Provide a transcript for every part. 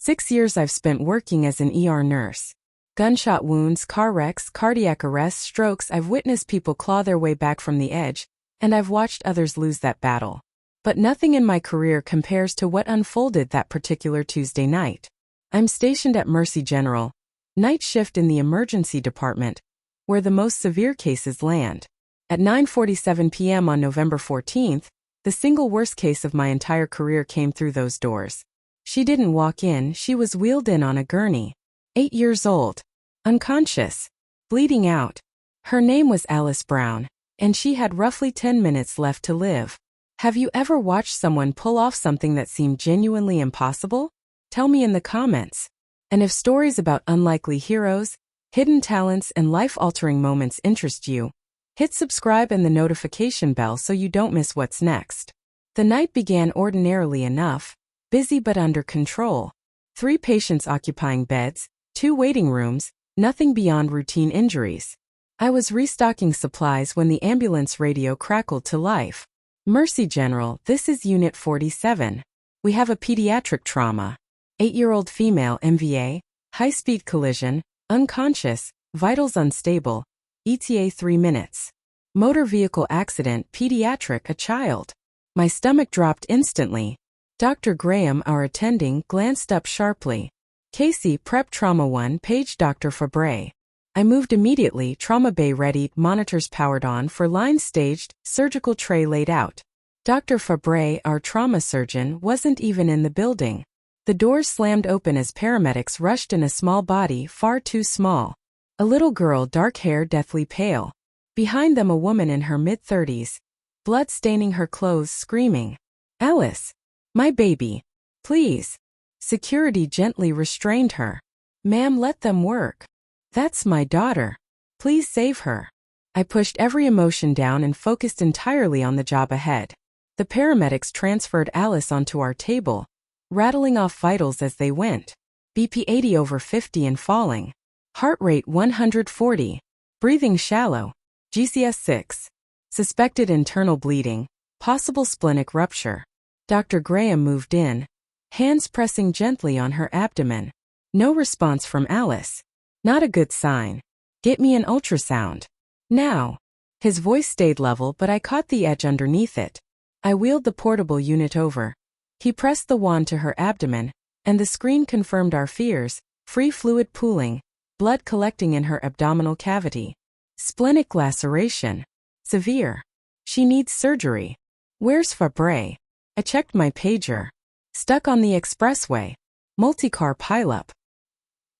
6 years I've spent working as an ER nurse. Gunshot wounds, car wrecks, cardiac arrests, strokes. I've witnessed people claw their way back from the edge, and I've watched others lose that battle. But nothing in my career compares to what unfolded that particular Tuesday night. I'm stationed at Mercy General, night shift in the emergency department, where the most severe cases land. At 9:47 p.m. on November 14th, the single worst case of my entire career came through those doors. She didn't walk in, she was wheeled in on a gurney. 8 years old. Unconscious. Bleeding out. Her name was Alice Brown, and she had roughly 10 minutes left to live. Have you ever watched someone pull off something that seemed genuinely impossible? Tell me in the comments. And if stories about unlikely heroes, hidden talents, and life-altering moments interest you, hit subscribe and the notification bell so you don't miss what's next. The night began ordinarily enough, busy but under control. 3 patients occupying beds, 2 waiting rooms, nothing beyond routine injuries. I was restocking supplies when the ambulance radio crackled to life. Mercy General, this is Unit 47. We have a pediatric trauma. 8-year-old female MVA, high-speed collision, unconscious, vitals unstable, ETA 3 minutes. Motor vehicle accident, pediatric, a child. My stomach dropped instantly. Dr. Graham, our attending, glanced up sharply. Casey, Prep Trauma 1, page Dr. Fabre. I moved immediately, trauma bay readied, monitors powered on, for lines staged, surgical tray laid out. Dr. Fabre, our trauma surgeon, wasn't even in the building. The doors slammed open as paramedics rushed in a small body, far too small. A little girl, dark hair, deathly pale. Behind them a woman in her mid-30s. Blood staining her clothes, screaming, "Alice! My baby! Please!" Security gently restrained her. "Ma'am, let them work. That's my daughter. Please save her." I pushed every emotion down and focused entirely on the job ahead. The paramedics transferred Alice onto our table, rattling off vitals as they went. BP 80 over 50 and falling. Heart rate 140. Breathing shallow. GCS 6. Suspected internal bleeding. Possible splenic rupture. Dr. Graham moved in, hands pressing gently on her abdomen. No response from Alice. Not a good sign. "Get me an ultrasound. Now." His voice stayed level, but I caught the edge underneath it. I wheeled the portable unit over. He pressed the wand to her abdomen, and the screen confirmed our fears: free fluid pooling, blood collecting in her abdominal cavity. Splenic laceration. Severe. She needs surgery. Where's Fabre? I checked my pager. Stuck on the expressway. Multi-car pileup.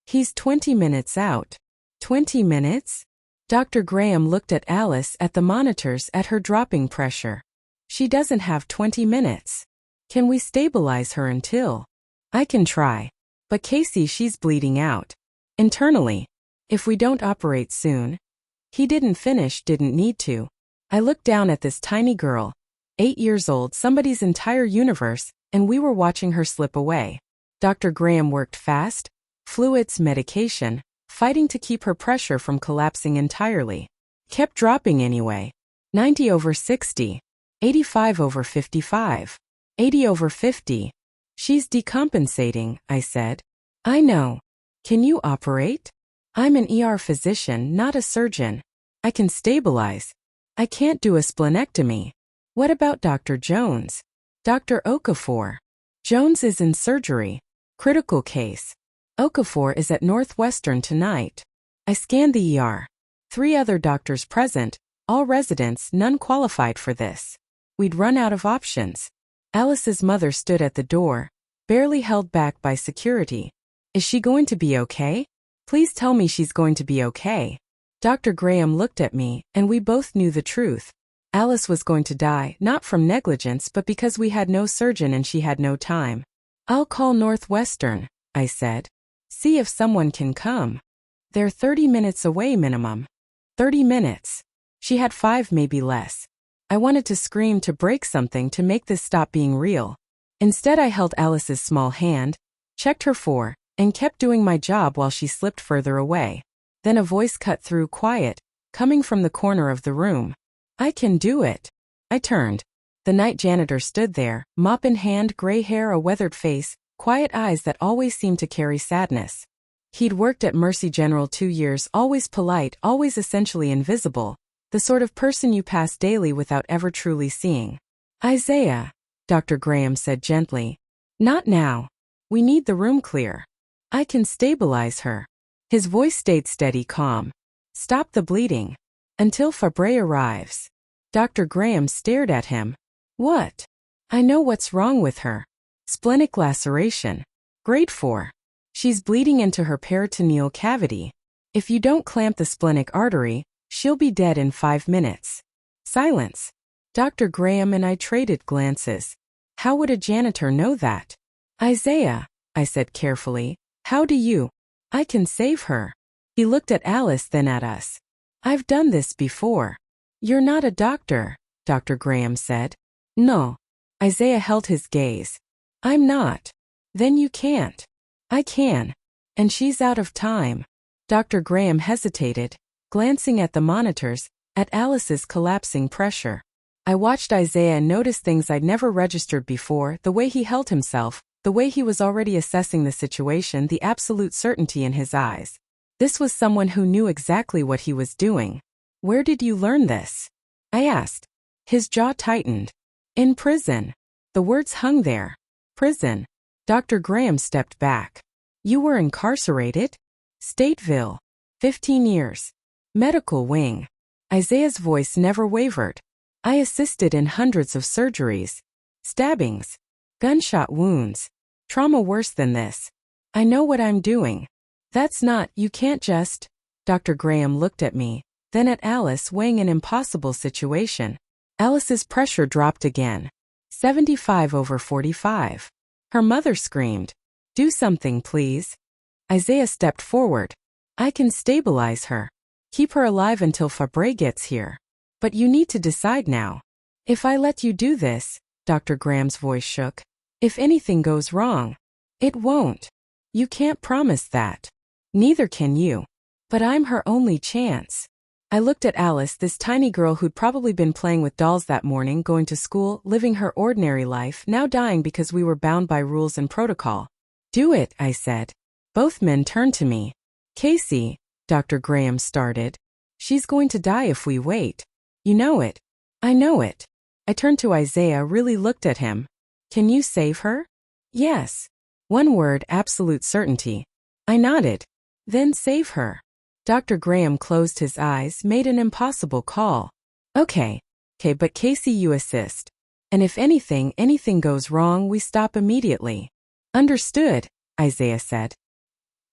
He's 20 minutes out. 20 minutes? Dr. Graham looked at Alice at the monitors at her dropping pressure. She doesn't have 20 minutes. Can we stabilize her until? I can try. But Casey, she's bleeding out. Internally. If we don't operate soon. He didn't finish, didn't need to. I looked down at this tiny girl. 8 years old, somebody's entire universe, and we were watching her slip away. Dr. Graham worked fast, fluids, medication, fighting to keep her pressure from collapsing entirely. Kept dropping anyway. 90 over 60. 85 over 55. 80 over 50. She's decompensating, I said. I know. Can you operate? I'm an ER physician, not a surgeon. I can stabilize. I can't do a splenectomy. What about Dr. Jones? Dr. Okafor. Jones is in surgery. Critical case. Okafor is at Northwestern tonight. I scanned the ER. 3 other doctors present, all residents, none qualified for this. We'd run out of options. Alice's mother stood at the door, barely held back by security. Is she going to be okay? Please tell me she's going to be okay. Dr. Graham looked at me, and we both knew the truth. Alice was going to die, not from negligence but because we had no surgeon and she had no time. I'll call Northwestern, I said. See if someone can come. They're 30 minutes away minimum. 30 minutes. She had 5, maybe less. I wanted to scream, to break something to make this stop being real. Instead I held Alice's small hand, checked her and kept doing my job while she slipped further away. Then a voice cut through, quiet, coming from the corner of the room. I can do it. I turned. The night janitor stood there, mop in hand, gray hair, a weathered face, quiet eyes that always seemed to carry sadness. He'd worked at Mercy General 2 years, always polite, always essentially invisible, the sort of person you pass daily without ever truly seeing. Isaiah, Dr. Graham said gently. Not now. We need the room clear. I can stabilize her. His voice stayed steady, calm. Stop the bleeding. Until Fabre arrives. Dr. Graham stared at him. What? I know what's wrong with her. Splenic laceration. Grade 4. She's bleeding into her peritoneal cavity. If you don't clamp the splenic artery, she'll be dead in 5 minutes. Silence. Dr. Graham and I traded glances. How would a janitor know that? Isaiah, I said carefully, how do you? I can save her. He looked at Alice, then at us. I've done this before. You're not a doctor, Dr. Graham said. No. Isaiah held his gaze. I'm not. Then you can't. I can. And she's out of time. Dr. Graham hesitated, glancing at the monitors, at Alice's collapsing pressure. I watched Isaiah and noticed things I'd never registered before, the way he held himself, the way he was already assessing the situation, the absolute certainty in his eyes. This was someone who knew exactly what he was doing. Where did you learn this? I asked. His jaw tightened. In prison. The words hung there. Prison. Dr. Graham stepped back. You were incarcerated? Stateville. 15 years. Medical wing. Isaiah's voice never wavered. I assisted in hundreds of surgeries. Stabbings. Gunshot wounds. Trauma worse than this. I know what I'm doing. That's not, you can't just. Dr. Graham looked at me, then at Alice, weighing an impossible situation. Alice's pressure dropped again. 75/45. Her mother screamed. Do something, please. Isaiah stepped forward. I can stabilize her. Keep her alive until Fabre gets here. But you need to decide now. If I let you do this, Dr. Graham's voice shook. If anything goes wrong. It won't. You can't promise that. Neither can you. But I'm her only chance. I looked at Alice, this tiny girl who'd probably been playing with dolls that morning, going to school, living her ordinary life, now dying because we were bound by rules and protocol. Do it, I said. Both men turned to me. Casey, Dr. Graham started. She's going to die if we wait. You know it. I know it. I turned to Isaiah, really looked at him. Can you save her? Yes. One word, absolute certainty. I nodded. Then save her. Dr. Graham closed his eyes, made an impossible call. Okay, but Casey, you assist. And if anything goes wrong, we stop immediately. Understood, Isaiah said.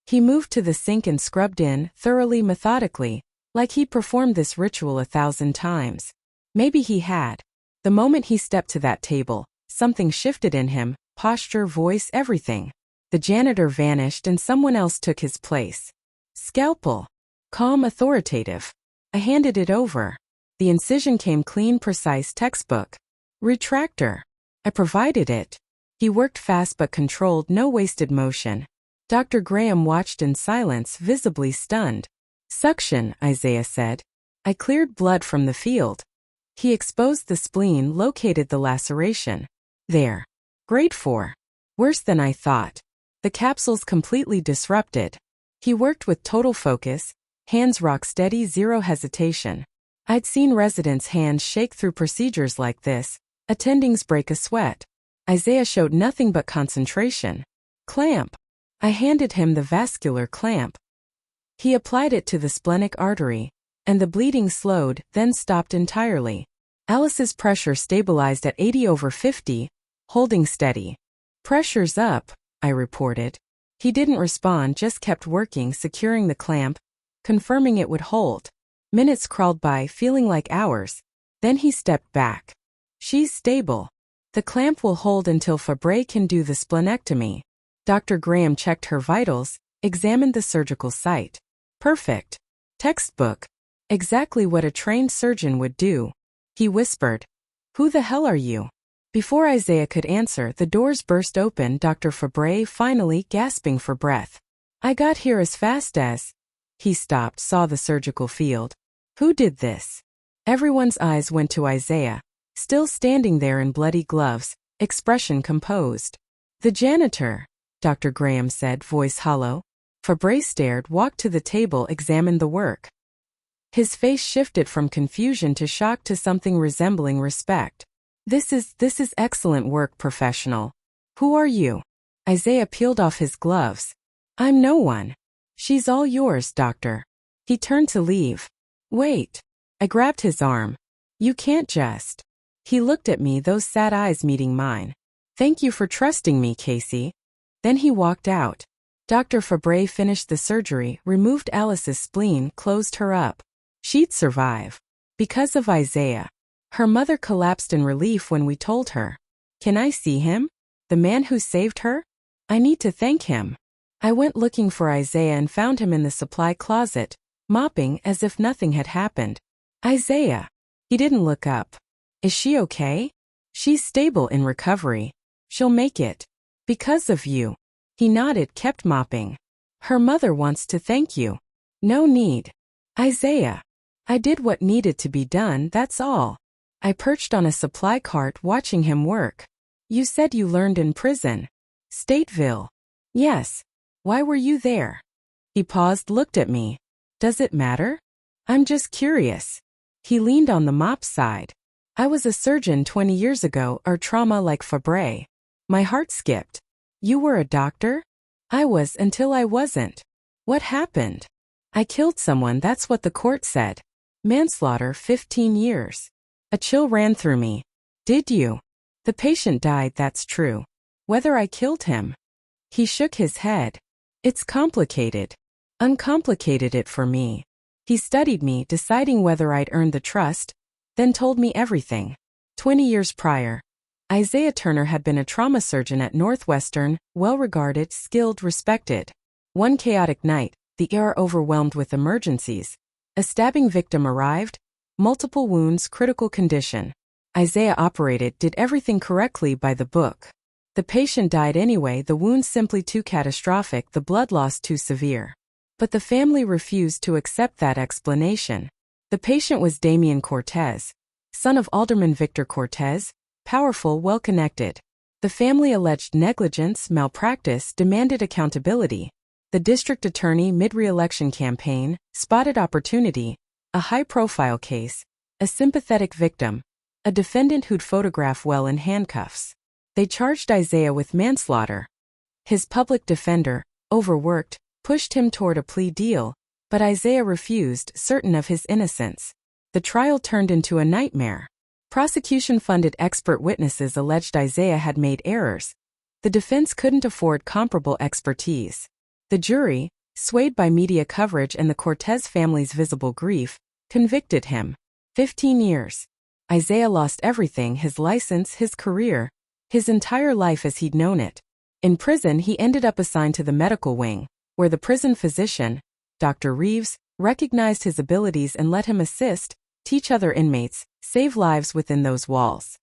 He moved to the sink and scrubbed in, thoroughly, methodically, like he'd performed this ritual 1,000 times. Maybe he had. The moment he stepped to that table, something shifted in him, posture, voice, everything. The janitor vanished and someone else took his place. Scalpel. Calm, authoritative. I handed it over. The incision came clean, precise, textbook. Retractor. I provided it. He worked fast but controlled, no wasted motion. Dr. Graham watched in silence, visibly stunned. Suction, Isaiah said. I cleared blood from the field. He exposed the spleen, located the laceration. There. Grade 4. Worse than I thought. The capsule's completely disrupted. He worked with total focus, hands rock steady, zero hesitation. I'd seen residents' hands shake through procedures like this, attendings break a sweat. Isaiah showed nothing but concentration. Clamp. I handed him the vascular clamp. He applied it to the splenic artery, and the bleeding slowed, then stopped entirely. Alice's pressure stabilized at 80/50, holding steady. Pressure's up, I reported. He didn't respond, just kept working, securing the clamp, confirming it would hold. Minutes crawled by, feeling like hours. Then he stepped back. She's stable. The clamp will hold until Fabre can do the splenectomy. Dr. Graham checked her vitals, examined the surgical site. Perfect. Textbook. Exactly what a trained surgeon would do. He whispered. Who the hell are you? Before Isaiah could answer, the doors burst open, Dr. Fabre finally gasping for breath. I got here as fast as... He stopped, saw the surgical field. Who did this? Everyone's eyes went to Isaiah, still standing there in bloody gloves, expression composed. The janitor, Dr. Graham said, voice hollow. Fabre stared, walked to the table, examined the work. His face shifted from confusion to shock to something resembling respect. This is excellent work, professional. Who are you? Isaiah peeled off his gloves. I'm no one. She's all yours, doctor. He turned to leave. Wait. I grabbed his arm. You can't just. He looked at me, those sad eyes meeting mine. Thank you for trusting me, Casey. Then he walked out. Dr. Fabre finished the surgery, removed Alice's spleen, closed her up. She'd survive. Because of Isaiah. Her mother collapsed in relief when we told her. Can I see him? The man who saved her? I need to thank him. I went looking for Isaiah and found him in the supply closet, mopping as if nothing had happened. Isaiah. He didn't look up. Is she okay? She's stable in recovery. She'll make it. Because of you. He nodded, kept mopping. Her mother wants to thank you. No need. Isaiah. I did what needed to be done, that's all. I perched on a supply cart watching him work. You said you learned in prison. Stateville. Yes. Why were you there? He paused, looked at me. Does it matter? I'm just curious. He leaned on the mop side. I was a surgeon 20 years ago, or trauma like Fabre. My heart skipped. You were a doctor? I was until I wasn't. What happened? I killed someone, that's what the court said. Manslaughter, 15 years. A chill ran through me. Did you? The patient died, that's true. Whether I killed him? He shook his head. It's complicated. Uncomplicated it for me. He studied me, deciding whether I'd earned the trust, then told me everything. 20 years prior, Isaiah Turner had been a trauma surgeon at Northwestern, well-regarded, skilled, respected. One chaotic night, the ER overwhelmed with emergencies. A stabbing victim arrived, multiple wounds, critical condition. Isaiah operated, did everything correctly by the book. The patient died anyway, the wounds simply too catastrophic, the blood loss too severe. But the family refused to accept that explanation. The patient was Damian Cortez, son of Alderman Victor Cortez, powerful, well-connected. The family alleged negligence, malpractice, demanded accountability. The district attorney, mid-re-election campaign, spotted opportunity, a high-profile case, a sympathetic victim, a defendant who'd photograph well in handcuffs. They charged Isaiah with manslaughter. His public defender, overworked, pushed him toward a plea deal, but Isaiah refused, certain of his innocence. The trial turned into a nightmare. Prosecution-funded expert witnesses alleged Isaiah had made errors. The defense couldn't afford comparable expertise. The jury, swayed by media coverage and the Cortez family's visible grief, convicted him. 15 years. Isaiah lost everything, his license, his career, his entire life as he'd known it. In prison, he ended up assigned to the medical wing, where the prison physician, Dr. Reeves, recognized his abilities and let him assist, teach other inmates, save lives within those walls.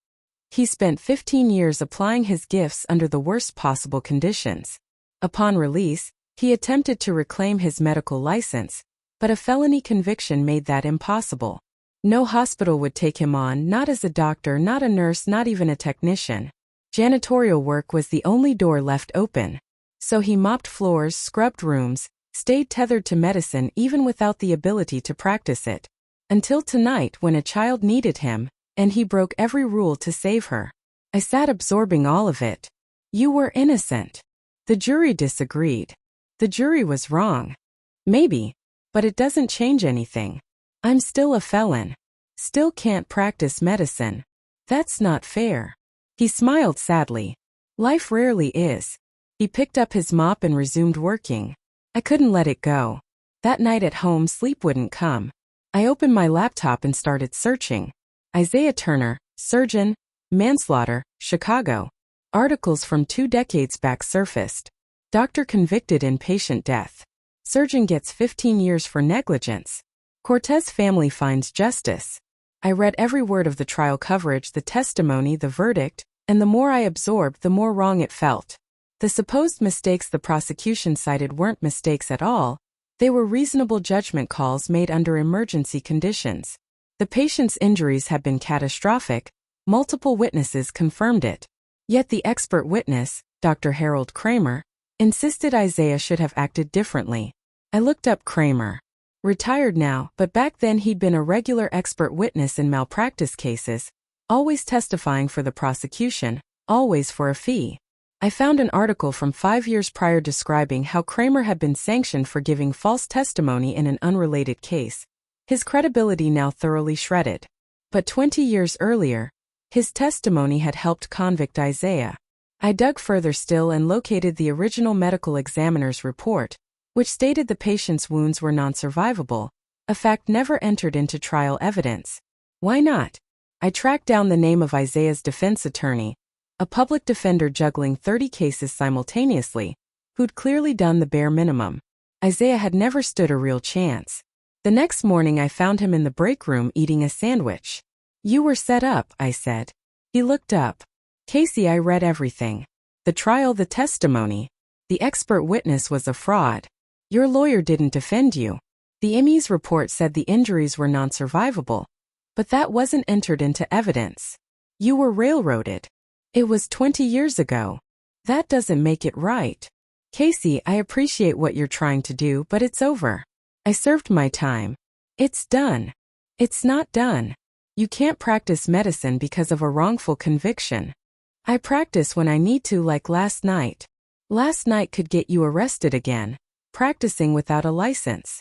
He spent 15 years applying his gifts under the worst possible conditions. Upon release, he attempted to reclaim his medical license, but a felony conviction made that impossible. No hospital would take him on, not as a doctor, not a nurse, not even a technician. Janitorial work was the only door left open. So he mopped floors, scrubbed rooms, stayed tethered to medicine even without the ability to practice it. Until tonight when a child needed him, and he broke every rule to save her. I sat absorbing all of it. You were innocent. The jury disagreed. The jury was wrong. Maybe, but it doesn't change anything. I'm still a felon. Still can't practice medicine. That's not fair. He smiled sadly. Life rarely is. He picked up his mop and resumed working. I couldn't let it go. That night at home, sleep wouldn't come. I opened my laptop and started searching. Isaiah Turner, surgeon, manslaughter, Chicago. Articles from 2 decades back surfaced. Doctor convicted in patient death. Surgeon gets 15 years for negligence. Cortez family finds justice. I read every word of the trial coverage, the testimony, the verdict, and the more I absorbed, the more wrong it felt. The supposed mistakes the prosecution cited weren't mistakes at all. They were reasonable judgment calls made under emergency conditions. The patient's injuries had been catastrophic. Multiple witnesses confirmed it. Yet the expert witness, Dr. Harold Kramer, Insisted Isaiah should have acted differently. I looked up Kramer. Retired now, but back then he'd been a regular expert witness in malpractice cases, always testifying for the prosecution, always for a fee. I found an article from 5 years prior describing how Kramer had been sanctioned for giving false testimony in an unrelated case, his credibility now thoroughly shredded. But 20 years earlier, his testimony had helped convict Isaiah. I dug further still and located the original medical examiner's report, which stated the patient's wounds were non-survivable, a fact never entered into trial evidence. Why not? I tracked down the name of Isaiah's defense attorney, a public defender juggling 30 cases simultaneously, who'd clearly done the bare minimum. Isaiah had never stood a real chance. The next morning I found him in the break room eating a sandwich. "You were set up," I said. He looked up. "Casey, I read everything. The trial, the testimony. The expert witness was a fraud. Your lawyer didn't defend you. The ME's report said the injuries were non-survivable, but that wasn't entered into evidence. You were railroaded. It was 20 years ago. That doesn't make it right. Casey, I appreciate what you're trying to do, but it's over. I served my time. It's done. It's not done. You can't practice medicine because of a wrongful conviction. I practice when I need to, like last night. Last night could get you arrested again, practicing without a license."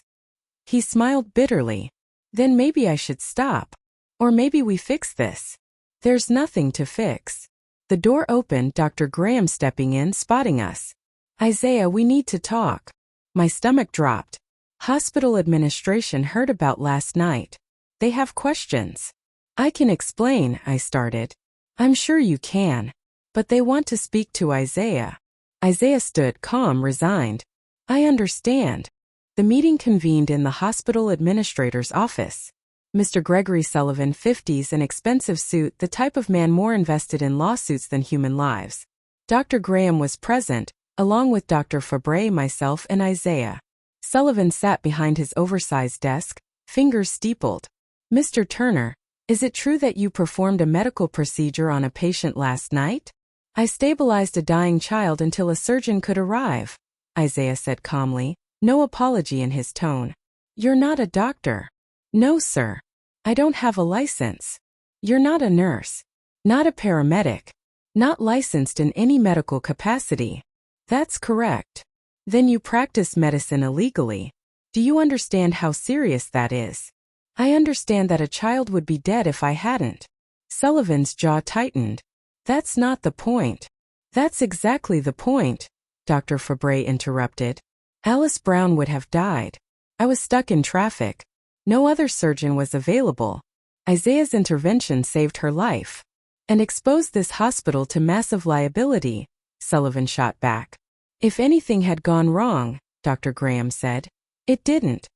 He smiled bitterly. "Then maybe I should stop. Or maybe we fix this." "There's nothing to fix." The door opened, Dr. Graham stepping in, spotting us. "Isaiah, we need to talk." My stomach dropped. "Hospital administration heard about last night. They have questions." "I can explain," I started. "I'm sure you can. But they want to speak to Isaiah." Isaiah stood calm, resigned. "I understand." The meeting convened in the hospital administrator's office. Mr. Gregory Sullivan, 50s, an expensive suit, the type of man more invested in lawsuits than human lives. Dr. Graham was present, along with Dr. Fabre, myself, and Isaiah. Sullivan sat behind his oversized desk, fingers steepled. "Mr. Turner, is it true that you performed a medical procedure on a patient last night?" "I stabilized a dying child until a surgeon could arrive," Isaiah said calmly, no apology in his tone. "You're not a doctor." "No, sir. I don't have a license." "You're not a nurse. Not a paramedic. Not licensed in any medical capacity." "That's correct." "Then you practice medicine illegally. Do you understand how serious that is?" "I understand that a child would be dead if I hadn't." Sullivan's jaw tightened. "That's not the point." "That's exactly the point," Dr. Fabre interrupted. "Alice Brown would have died. I was stuck in traffic. No other surgeon was available. Isaiah's intervention saved her life. And exposed this hospital to massive liability," Sullivan shot back. "If anything had gone wrong," Dr. Graham said. "It didn't.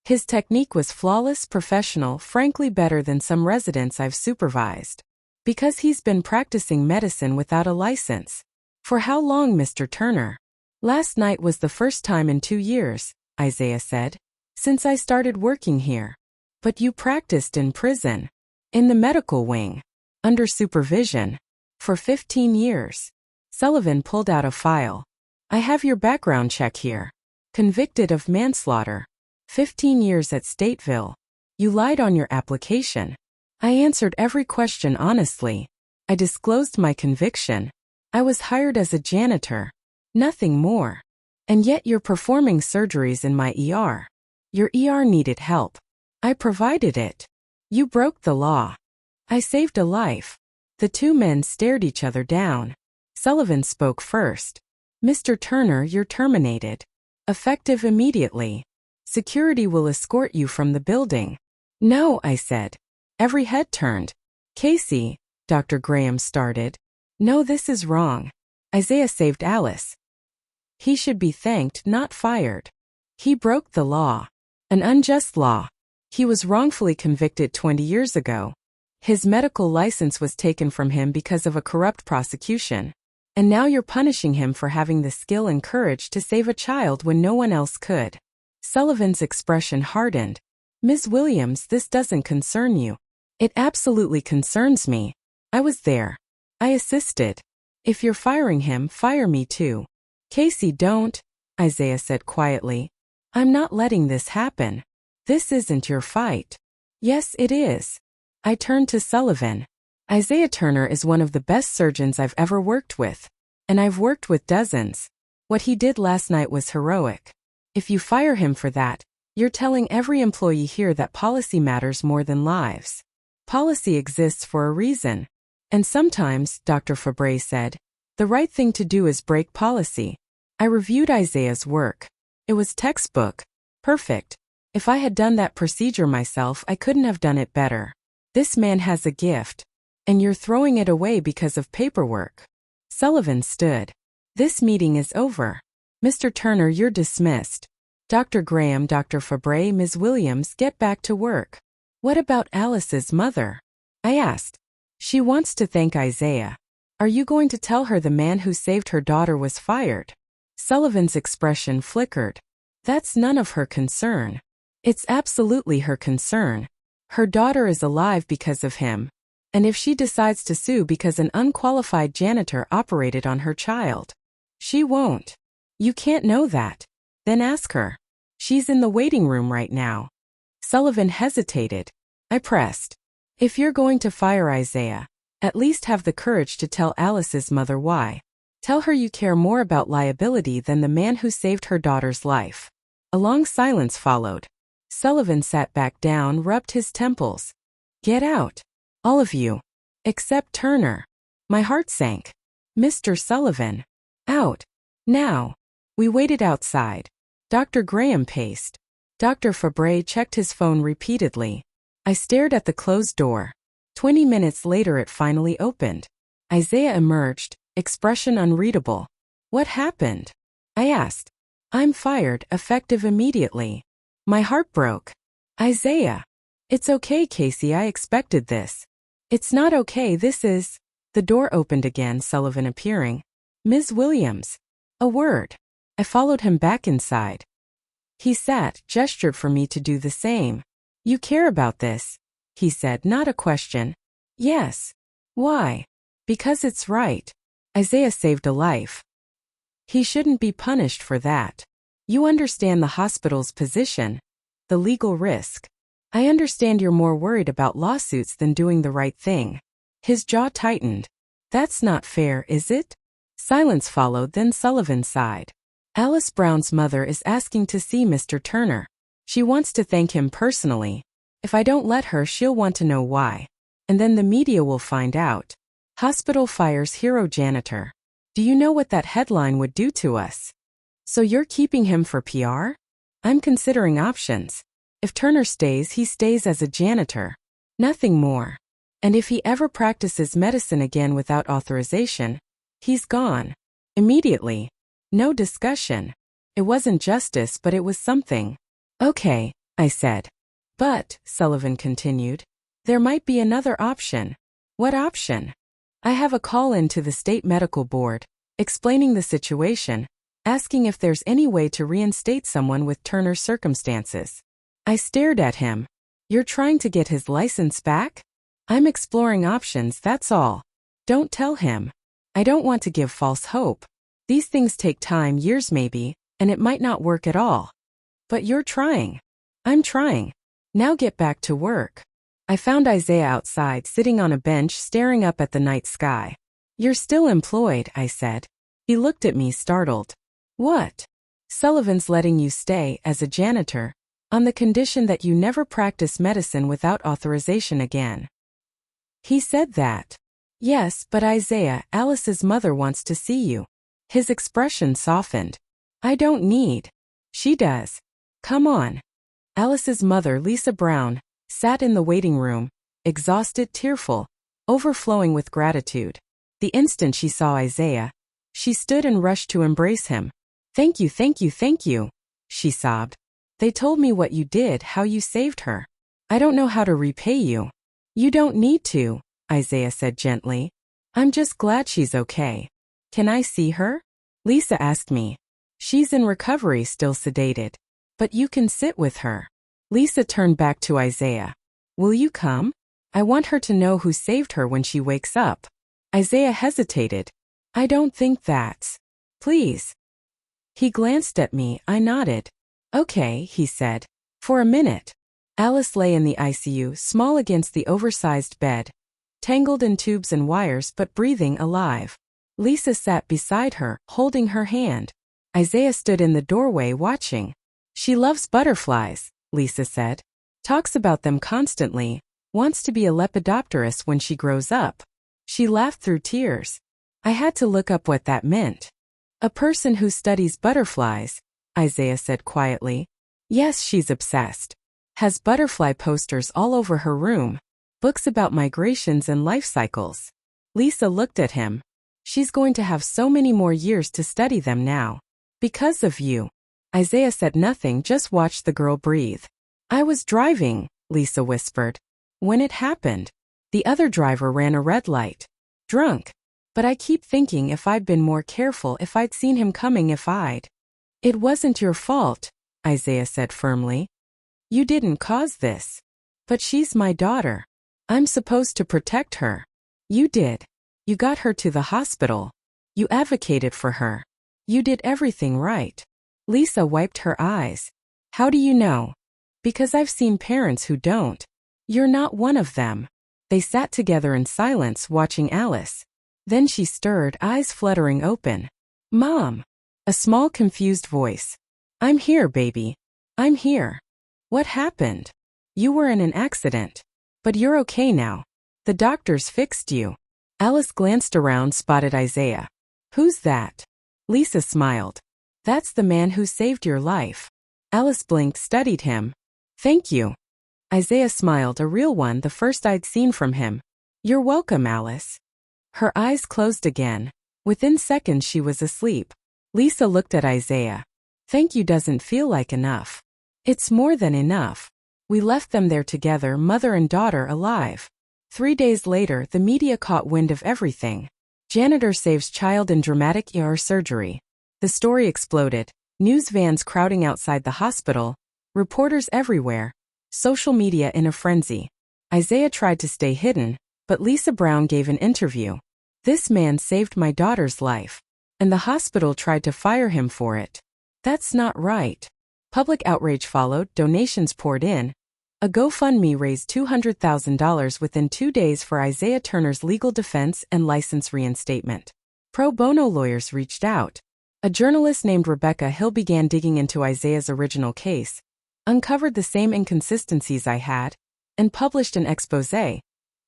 His technique was flawless, professional, frankly better than some residents I've supervised. Because he's been practicing medicine without a license." "For how long, Mr. Turner?" "Last night was the first time in 2 years," Isaiah said. "Since I started working here." "But you practiced in prison." "In the medical wing. Under supervision. For 15 years. Sullivan pulled out a file. "I have your background check here. Convicted of manslaughter. 15 years at Stateville. You lied on your application." "I answered every question honestly. I disclosed my conviction. I was hired as a janitor. Nothing more. And yet you're performing surgeries in my ER. Your ER needed help. I provided it. You broke the law. I saved a life." The two men stared each other down. Sullivan spoke first. "Mr. Turner, you're terminated. Effective immediately. Security will escort you from the building." "No," I said. Every head turned. "Casey," Dr. Graham started. "No, this is wrong. Isaiah saved Alice. He should be thanked, not fired. He broke the law. An unjust law. He was wrongfully convicted 20 years ago. His medical license was taken from him because of a corrupt prosecution. And now you're punishing him for having the skill and courage to save a child when no one else could." Sullivan's expression hardened. "Ms. Williams, this doesn't concern you." "It absolutely concerns me. I was there. I assisted. If you're firing him, fire me too." Casey, don't, Isaiah said quietly. I'm not letting this happen. This isn't your fight. Yes, it is. I turned to Sullivan. Isaiah Turner is one of the best surgeons I've ever worked with. And I've worked with dozens. What he did last night was heroic. If you fire him for that, you're telling every employee here that policy matters more than lives. Policy exists for a reason. And sometimes, Dr. Fabre said, the right thing to do is break policy. I reviewed Isaiah's work. It was textbook. Perfect. If I had done that procedure myself, I couldn't have done it better. This man has a gift. And you're throwing it away because of paperwork. Sullivan stood. This meeting is over. Mr. Turner, you're dismissed. Dr. Graham, Dr. Fabre, Ms. Williams, get back to work. What about Alice's mother? I asked. She wants to thank Isaiah. Are you going to tell her the man who saved her daughter was fired? Sullivan's expression flickered. That's none of her concern. It's absolutely her concern. Her daughter is alive because of him. And if she decides to sue because an unqualified janitor operated on her child, she won't. You can't know that. Then ask her. She's in the waiting room right now. Sullivan hesitated. I pressed. If you're going to fire Isaiah, at least have the courage to tell Alice's mother why. Tell her you care more about liability than the man who saved her daughter's life. A long silence followed. Sullivan sat back down, rubbed his temples. Get out. All of you. Except Turner. My heart sank. Mr. Sullivan. Out. Now. We waited outside. Dr. Graham paced. Dr. Fabre checked his phone repeatedly. I stared at the closed door. 20 minutes later it finally opened. Isaiah emerged, expression unreadable. What happened? I asked. I'm fired, effective immediately. My heart broke. Isaiah. It's okay, Casey, I expected this. It's not okay, this is... The door opened again, Sullivan appearing. Ms. Williams. A word. I followed him back inside. He sat, gestured for me to do the same. You care about this, he said, not a question. Yes. Why? Because it's right. Isaiah saved a life. He shouldn't be punished for that. You understand the hospital's position, the legal risk. I understand you're more worried about lawsuits than doing the right thing. His jaw tightened. That's not fair, is it? Silence followed, then Sullivan sighed. Alice Brown's mother is asking to see Mr. Turner. She wants to thank him personally. If I don't let her, she'll want to know why. And then the media will find out. Hospital fires hero janitor. Do you know what that headline would do to us? So you're keeping him for PR? I'm considering options. If Turner stays, he stays as a janitor. Nothing more. And if he ever practices medicine again without authorization, he's gone. Immediately. No discussion. It wasn't justice, but it was something. Okay, I said. But, Sullivan continued, there might be another option. What option? I have a call in to the state medical board, explaining the situation, asking if there's any way to reinstate someone with Turner's circumstances. I stared at him. You're trying to get his license back? I'm exploring options, that's all. Don't tell him. I don't want to give false hope. These things take time, years maybe, and it might not work at all. But you're trying. I'm trying. Now get back to work. I found Isaiah outside, sitting on a bench, staring up at the night sky. You're still employed, I said. He looked at me, startled. What? Sullivan's letting you stay as a janitor, on the condition that you never practice medicine without authorization again. He said that. Yes, but Isaiah, Alice's mother wants to see you. His expression softened. I don't need. She does. Come on. Alice's mother, Lisa Brown, sat in the waiting room, exhausted, tearful, overflowing with gratitude. The instant she saw Isaiah, she stood and rushed to embrace him. Thank you, thank you, thank you, she sobbed. They told me what you did, how you saved her. I don't know how to repay you. You don't need to, Isaiah said gently. I'm just glad she's okay. Can I see her? Lisa asked me. She's in recovery, still sedated. But you can sit with her. Lisa turned back to Isaiah. Will you come? I want her to know who saved her when she wakes up. Isaiah hesitated. I don't think that's. Please. He glanced at me, I nodded. Okay, he said. For a minute. Alice lay in the ICU, small against the oversized bed, tangled in tubes and wires but breathing alive. Lisa sat beside her, holding her hand. Isaiah stood in the doorway watching. She loves butterflies, Lisa said. Talks about them constantly, wants to be a lepidopterist when she grows up. She laughed through tears. I had to look up what that meant. A person who studies butterflies, Isaiah said quietly. Yes, she's obsessed. Has butterfly posters all over her room. Books about migrations and life cycles. Lisa looked at him. She's going to have so many more years to study them now. Because of you. Isaiah said nothing, just watched the girl breathe. I was driving, Lisa whispered. When it happened. The other driver ran a red light. Drunk. But I keep thinking if I'd been more careful, if I'd seen him coming, if I'd. It wasn't your fault, Isaiah said firmly. You didn't cause this. But she's my daughter. I'm supposed to protect her. You did. You got her to the hospital. You advocated for her. You did everything right. Lisa wiped her eyes. How do you know? Because I've seen parents who don't. You're not one of them. They sat together in silence watching Alice. Then she stirred, eyes fluttering open. Mom. A small confused voice. I'm here, baby. I'm here. What happened? You were in an accident. But you're okay now. The doctors fixed you. Alice glanced around, spotted Isaiah. Who's that? Lisa smiled. That's the man who saved your life. Alice blinked, studied him. Thank you. Isaiah smiled, a real one, the first I'd seen from him. You're welcome, Alice. Her eyes closed again. Within seconds she was asleep. Lisa looked at Isaiah. Thank you doesn't feel like enough. It's more than enough. We left them there together, mother and daughter, alive. 3 days later, the media caught wind of everything. Janitor saves child in dramatic ER surgery. The story exploded. News vans crowding outside the hospital. Reporters everywhere. Social media in a frenzy. Isaiah tried to stay hidden, but Lisa Brown gave an interview. This man saved my daughter's life. And the hospital tried to fire him for it. That's not right. Public outrage followed, donations poured in. A GoFundMe raised $200,000 within 2 days for Isaiah Turner's legal defense and license reinstatement. Pro bono lawyers reached out. A journalist named Rebecca Hill began digging into Isaiah's original case, uncovered the same inconsistencies I had, and published an exposé.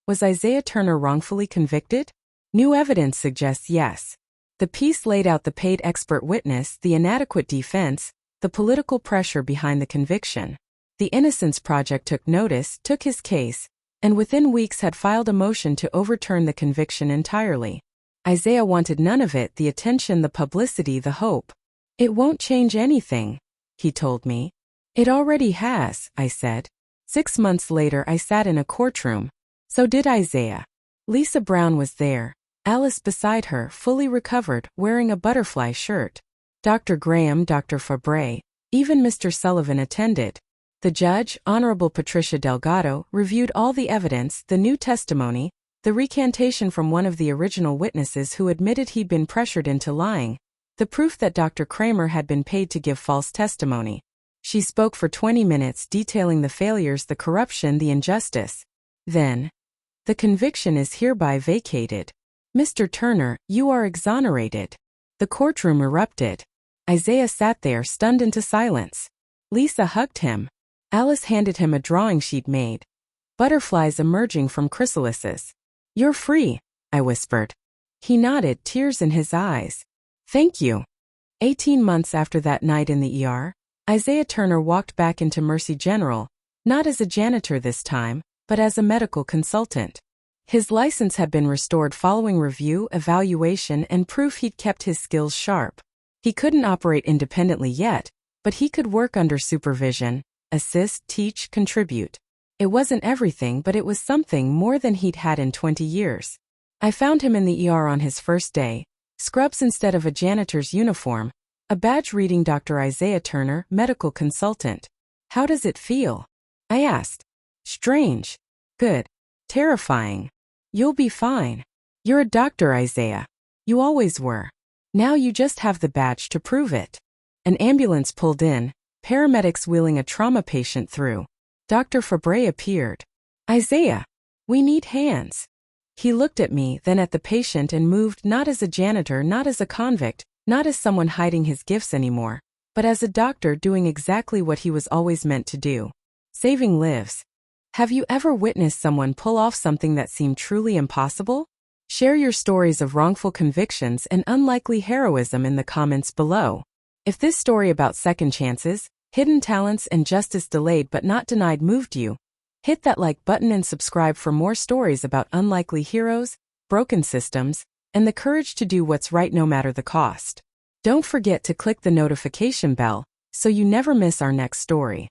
Was Isaiah Turner wrongfully convicted? New evidence suggests yes. The piece laid out the paid expert witness, the inadequate defense, the political pressure behind the conviction. The Innocence Project took notice, took his case, and within weeks had filed a motion to overturn the conviction entirely. Isaiah wanted none of it, the attention, the publicity, the hope. It won't change anything, he told me. It already has, I said. 6 months later I sat in a courtroom. So did Isaiah. Lisa Brown was there. Alice beside her, fully recovered, wearing a butterfly shirt. Dr. Graham, Dr. Fabre, even Mr. Sullivan attended. The judge, Honorable Patricia Delgado, reviewed all the evidence, the new testimony, the recantation from one of the original witnesses who admitted he'd been pressured into lying, the proof that Dr. Kramer had been paid to give false testimony. She spoke for 20 minutes detailing the failures, the corruption, the injustice. Then, the conviction is hereby vacated. Mr. Turner, you are exonerated. The courtroom erupted. Isaiah sat there, stunned into silence. Lisa hugged him. Alice handed him a drawing she'd made. Butterflies emerging from chrysalises. You're free, I whispered. He nodded, tears in his eyes. Thank you. 18 months after that night in the ER, Isaiah Turner walked back into Mercy General, not as a janitor this time, but as a medical consultant. His license had been restored following review, evaluation, and proof he'd kept his skills sharp. He couldn't operate independently yet, but he could work under supervision, assist, teach, contribute. It wasn't everything, but it was something more than he'd had in 20 years. I found him in the ER on his first day, scrubs instead of a janitor's uniform, a badge reading Dr. Isaiah Turner, medical consultant. How does it feel? I asked. Strange. Good. Terrifying. You'll be fine. You're a doctor, Isaiah. You always were. Now you just have the badge to prove it. An ambulance pulled in, paramedics wheeling a trauma patient through. Dr. Fabre appeared. Isaiah, we need hands. He looked at me, then at the patient and moved not as a janitor, not as a convict, not as someone hiding his gifts anymore, but as a doctor doing exactly what he was always meant to do. Saving lives. Have you ever witnessed someone pull off something that seemed truly impossible? Share your stories of wrongful convictions and unlikely heroism in the comments below. If this story about second chances, hidden talents, and justice delayed but not denied moved you, hit that like button and subscribe for more stories about unlikely heroes, broken systems, and the courage to do what's right no matter the cost. Don't forget to click the notification bell so you never miss our next story.